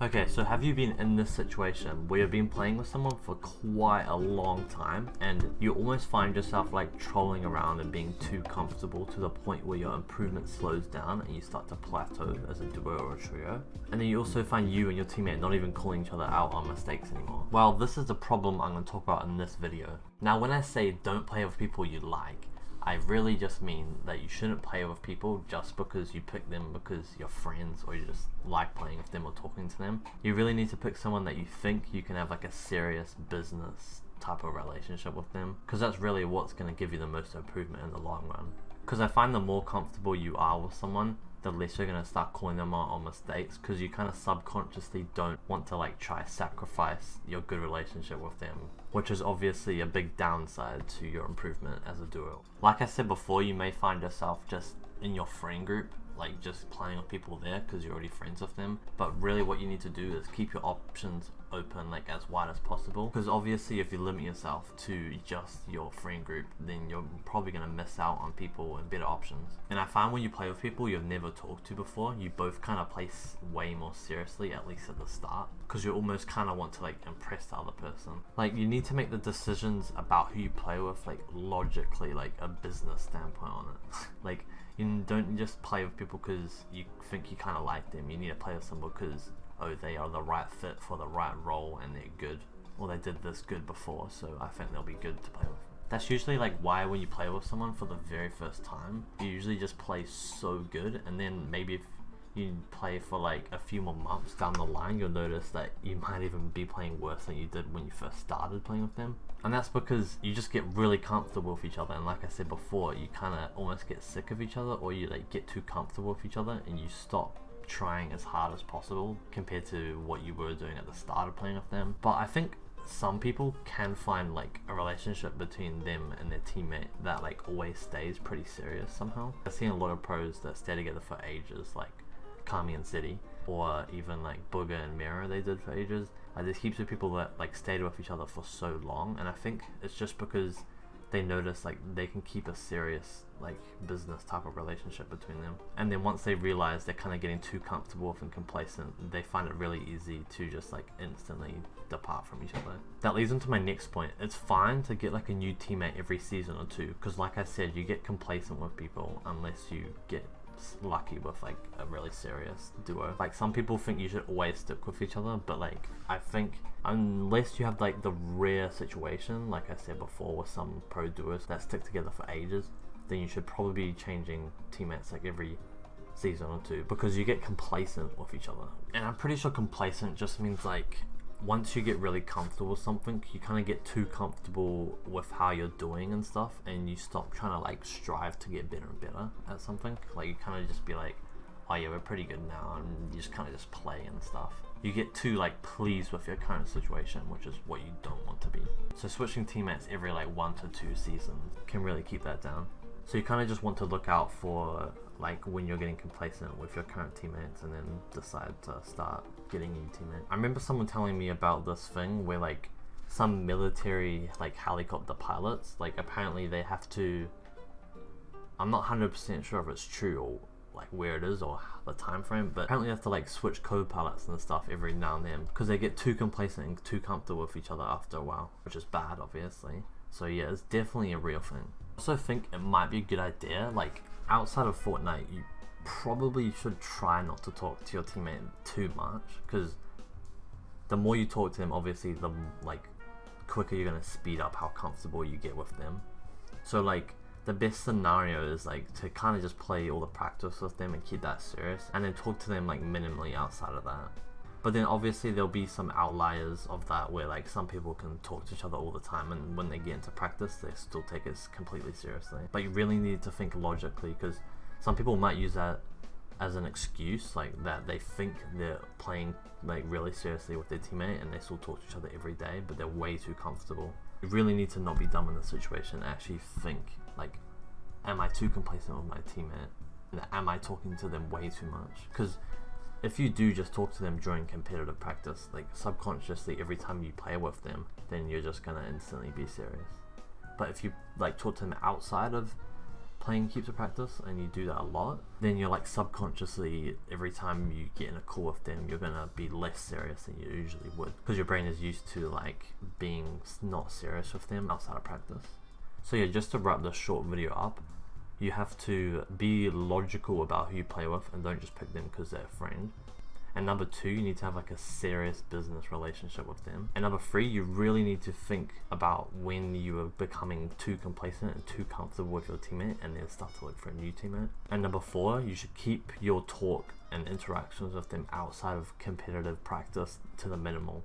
Okay, so have you been in this situation where you've been playing with someone for quite a long time and you almost find yourself like trolling around and being too comfortable to the point where your improvement slows down and you start to plateau as a duo or a trio? And then you also find you and your teammate not even calling each other out on mistakes anymore. Well, this is the problem I'm going to talk about in this video. Now, when I say don't play with people you like, I really just mean that you shouldn't play with people just because you pick them because you're friends or you just like playing with them or talking to them. You really need to pick someone that you think you can have like a serious business type of relationship with them, because that's really what's going to give you the most improvement in the long run. Because I find the more comfortable you are with someone, the less you're going to start calling them out on mistakes, because you kind of subconsciously don't want to like try sacrifice your good relationship with them, which is obviously a big downside to your improvement as a duo. Like I said before, you may find yourself just in your friend group, like just playing with people there because you're already friends with them, but really what you need to do is keep your options open like as wide as possible, because obviously if you limit yourself to just your friend group, then you're probably going to miss out on people and better options. And I find when you play with people you've never talked to before, you both kind of play way more seriously, at least at the start, because you almost kind of want to like impress the other person. Like you need to make the decisions about who you play with like logically, like a business standpoint on it. Like you don't just play with people because you think you kind of like them. You need to play with them because, oh, they are the right fit for the right role and they're good, or they did this good before, so I think they'll be good to play with. That's usually like why when you play with someone for the very first time, you usually just play so good, and then maybe if you play for like a few more months down the line, you'll notice that you might even be playing worse than you did when you first started playing with them. And that's because you just get really comfortable with each other, and like I said before, you kind of almost get sick of each other, or you like get too comfortable with each other and you stop trying as hard as possible compared to what you were doing at the start of playing with them. But I think some people can find like a relationship between them and their teammate that like always stays pretty serious somehow. I've seen a lot of pros that stay together for ages, like Kami and City, or even like Booger and Mira, they did for ages. There's heaps of people that like stayed with each other for so long, and I think it's just because they notice like they can keep a serious like business type of relationship between them, and then once they realize they're kind of getting too comfortable with and complacent, they find it really easy to just like instantly depart from each other. That leads into my next point. It's fine to get like a new teammate every season or two, because like I said, you get complacent with people unless you get lucky with like a really serious duo. Like some people think you should always stick with each other, but like I think unless you have like the rare situation, like I said before, with some pro duos that stick together for ages, then you should probably be changing teammates like every season or two, because you get complacent with each other. And I'm pretty sure complacent just means like once you get really comfortable with something, you kind of get too comfortable with how you're doing and stuff, and you stop trying to like strive to get better and better at something. Like you kind of just be like, oh yeah, we're pretty good now, and you just kind of just play and stuff. You get too like pleased with your current situation, which is what you don't want to be. So switching teammates every like 1 to 2 seasons can really keep that down. So you kind of just want to look out for like when you're getting complacent with your current teammates, and then decide to start getting new teammates. I remember someone telling me about this thing where like some military like helicopter pilots, like apparently they have to, I'm not 100% sure if it's true or like where it is or the time frame, but apparently they have to like switch co-pilots and stuff every now and then because they get too complacent and too comfortable with each other after a while, which is bad obviously. So yeah, it's definitely a real thing. I also think it might be a good idea, like outside of Fortnite, you probably should try not to talk to your teammate too much, because the more you talk to them, obviously the like quicker you're going to speed up how comfortable you get with them. So like the best scenario is like to kind of just play all the practice with them and keep that serious, and then talk to them like minimally outside of that. But then obviously there'll be some outliers of that where like some people can talk to each other all the time, and when they get into practice they still take it completely seriously. But you really need to think logically, because some people might use that as an excuse, like that they think they're playing like really seriously with their teammate and they still talk to each other every day, but they're way too comfortable. You really need to not be dumb in this situation and actually think like, am I too complacent with my teammate? And am I talking to them way too much? Because if you do just talk to them during competitive practice, like subconsciously every time you play with them, then you're just gonna instantly be serious. But if you like talk to them outside of playing heaps of practice and you do that a lot, then you're like subconsciously, every time you get in a call with them, you're gonna be less serious than you usually would, because your brain is used to like being not serious with them outside of practice. So yeah, just to wrap this short video up, you have to be logical about who you play with and don't just pick them because they're a friend. And number 2, you need to have like a serious business relationship with them. And number 3, you really need to think about when you are becoming too complacent and too comfortable with your teammate, and then start to look for a new teammate. And number 4, you should keep your talk and interactions with them outside of competitive practice to the minimal.